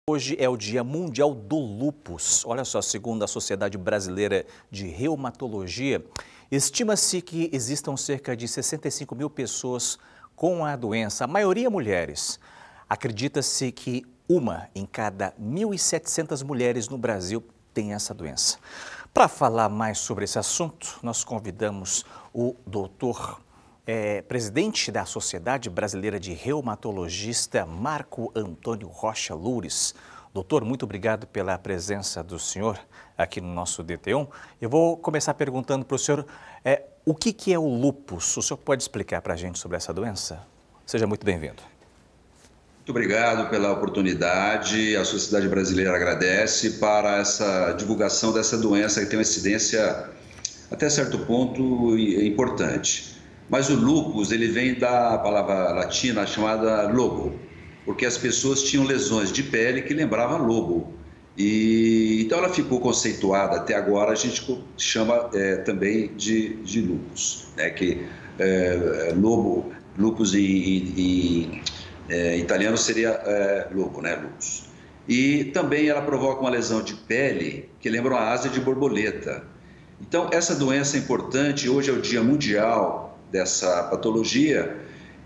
Hoje é o Dia Mundial do Lúpus. Olha só, segundo a Sociedade Brasileira de Reumatologia, estima-se que existam cerca de 65 mil pessoas com a doença, a maioria mulheres. Acredita-se que uma em cada 1.700 mulheres no Brasil tem essa doença. Para falar mais sobre esse assunto, nós convidamos o doutor presidente da Sociedade Brasileira de Reumatologista, Marco Antônio Rocha Loures. Doutor, muito obrigado pela presença do senhor aqui no nosso DT1. Eu vou começar perguntando para o senhor o que é o lúpus. O senhor pode explicar para a gente sobre essa doença? Seja muito bem-vindo. Muito obrigado pela oportunidade. A Sociedade Brasileira agradece para essa divulgação dessa doença que tem uma incidência até certo ponto importante. Mas o lúpus, ele vem da palavra latina chamada lobo, porque as pessoas tinham lesões de pele que lembravam lobo. Então ela ficou conceituada, até agora a gente chama também de lúpus, né? Lúpus em italiano seria lobo, né? Lúpus. E também ela provoca uma lesão de pele que lembra uma asa de borboleta. Então essa doença é importante, hoje é o Dia Mundial dessa patologia,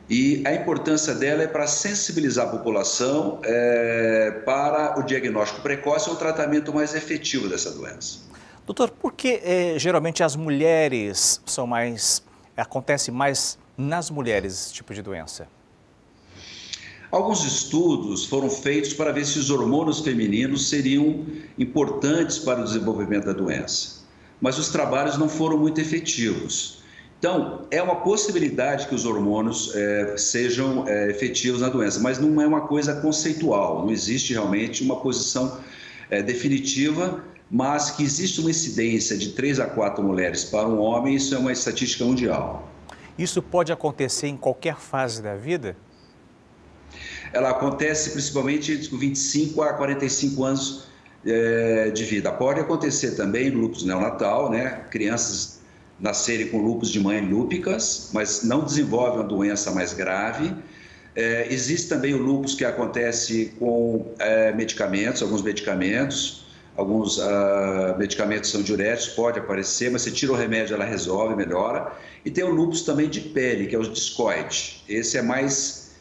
e a importância dela é para sensibilizar a população para o diagnóstico precoce ou o tratamento mais efetivo dessa doença. Doutor, por que geralmente as mulheres acontece mais nas mulheres esse tipo de doença? Alguns estudos foram feitos para ver se os hormônios femininos seriam importantes para o desenvolvimento da doença, mas os trabalhos não foram muito efetivos. Então, é uma possibilidade que os hormônios sejam efetivos na doença, mas não é uma coisa conceitual, não existe realmente uma posição definitiva, mas que existe uma incidência de 3 a 4 mulheres para um homem, isso é uma estatística mundial. Isso pode acontecer em qualquer fase da vida? Ela acontece principalmente de 25 a 45 anos de vida. Pode acontecer também no lúpus neonatal, né? Crianças nascerem com lúpus de mãe lúpicas, mas não desenvolvem uma doença mais grave. Existe também o lúpus que acontece com alguns medicamentos são diuréticos, pode aparecer, mas você tira o remédio, ela resolve, melhora. E tem o lúpus também de pele, que é o discoide. Esse é mais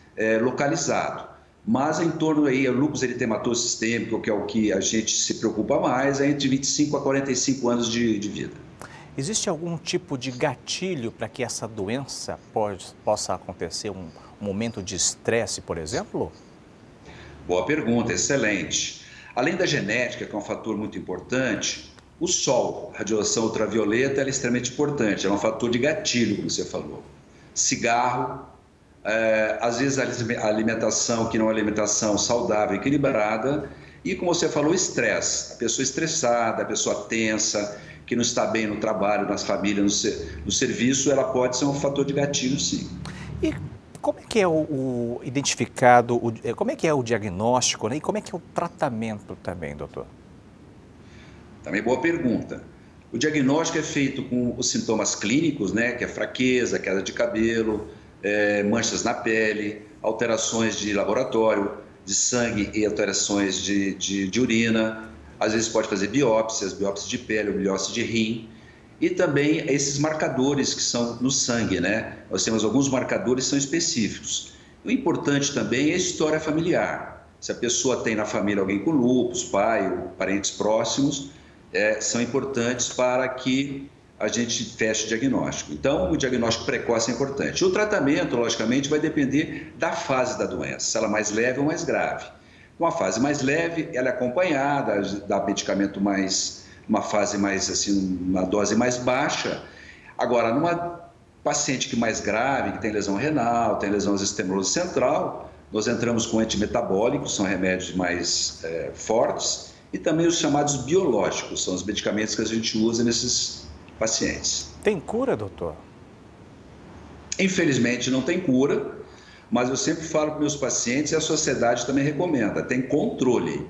localizado. Mas em torno aí, o lúpus eritematoso sistêmico, que é o que a gente se preocupa mais, é entre 25 a 45 anos de vida. Existe algum tipo de gatilho para que essa doença possa acontecer, um momento de estresse, por exemplo? Boa pergunta, excelente. Além da genética, que é um fator muito importante, o sol, a radiação ultravioleta, ela é extremamente importante, é um fator de gatilho, como você falou. Cigarro, às vezes a alimentação, que não é uma alimentação saudável, equilibrada, e como você falou, o estresse, a pessoa estressada, a pessoa tensa, que não está bem no trabalho, nas famílias, no serviço, ela pode ser um fator de gatilho, sim. E como é que é o identificado, como é que é o diagnóstico, né? E como é que é o tratamento também, doutor? Também boa pergunta. O diagnóstico é feito com os sintomas clínicos, né? Que é fraqueza, queda de cabelo, manchas na pele, alterações de laboratório, de sangue e alterações de urina. Às vezes pode fazer biópsias de pele, biópsia de rim. E também esses marcadores que são no sangue, né? Nós temos alguns marcadores que são específicos. O importante também é a história familiar. Se a pessoa tem na família alguém com lúpus, pai ou parentes próximos, são importantes para que a gente feche o diagnóstico. Então, o diagnóstico precoce é importante. O tratamento, logicamente, vai depender da fase da doença, se ela é mais leve ou mais grave. Uma fase mais leve, ela é acompanhada, dá medicamento uma fase mais, assim, uma dose mais baixa. Agora, numa paciente que mais grave, que tem lesão renal, tem lesão sistêmica central, nós entramos com antimetabólicos, são remédios mais fortes, e também os chamados biológicos, são os medicamentos que a gente usa nesses pacientes. Tem cura, doutor? Infelizmente não tem cura, mas eu sempre falo para meus pacientes e a sociedade também recomenda, tem controle.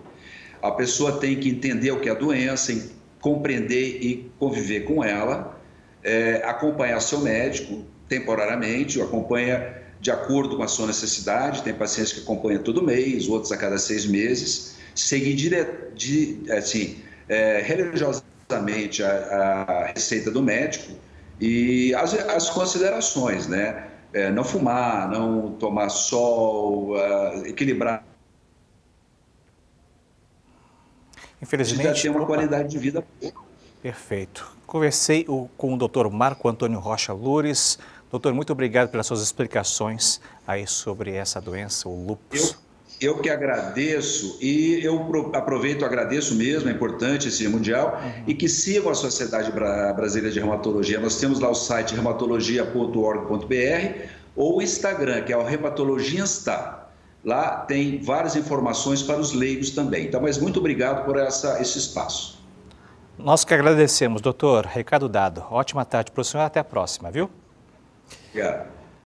A pessoa tem que entender o que é a doença, compreender e conviver com ela, acompanhar seu médico temporariamente, acompanha de acordo com a sua necessidade, tem pacientes que acompanham todo mês, outros a cada 6 meses, seguir religiosamente a receita do médico e as considerações, né? Não fumar, não tomar sol, equilibrar. Infelizmente, já tem uma qualidade de vida boa. Perfeito. Conversei com o Dr. Marco Antônio Rocha Loures. Doutor, muito obrigado pelas suas explicações aí sobre essa doença, o lúpus. Eu que agradeço e eu aproveito, agradeço mesmo, é importante esse Dia Mundial, e que sigam a Sociedade Brasileira de Reumatologia. Nós temos lá o site reumatologia.org.br ou o Instagram, que é o Reumatologia Insta. Lá tem várias informações para os leigos também. Então, mas muito obrigado por esse espaço. Nós que agradecemos, doutor. Recado dado. Ótima tarde para o senhor, até a próxima, viu? Obrigado.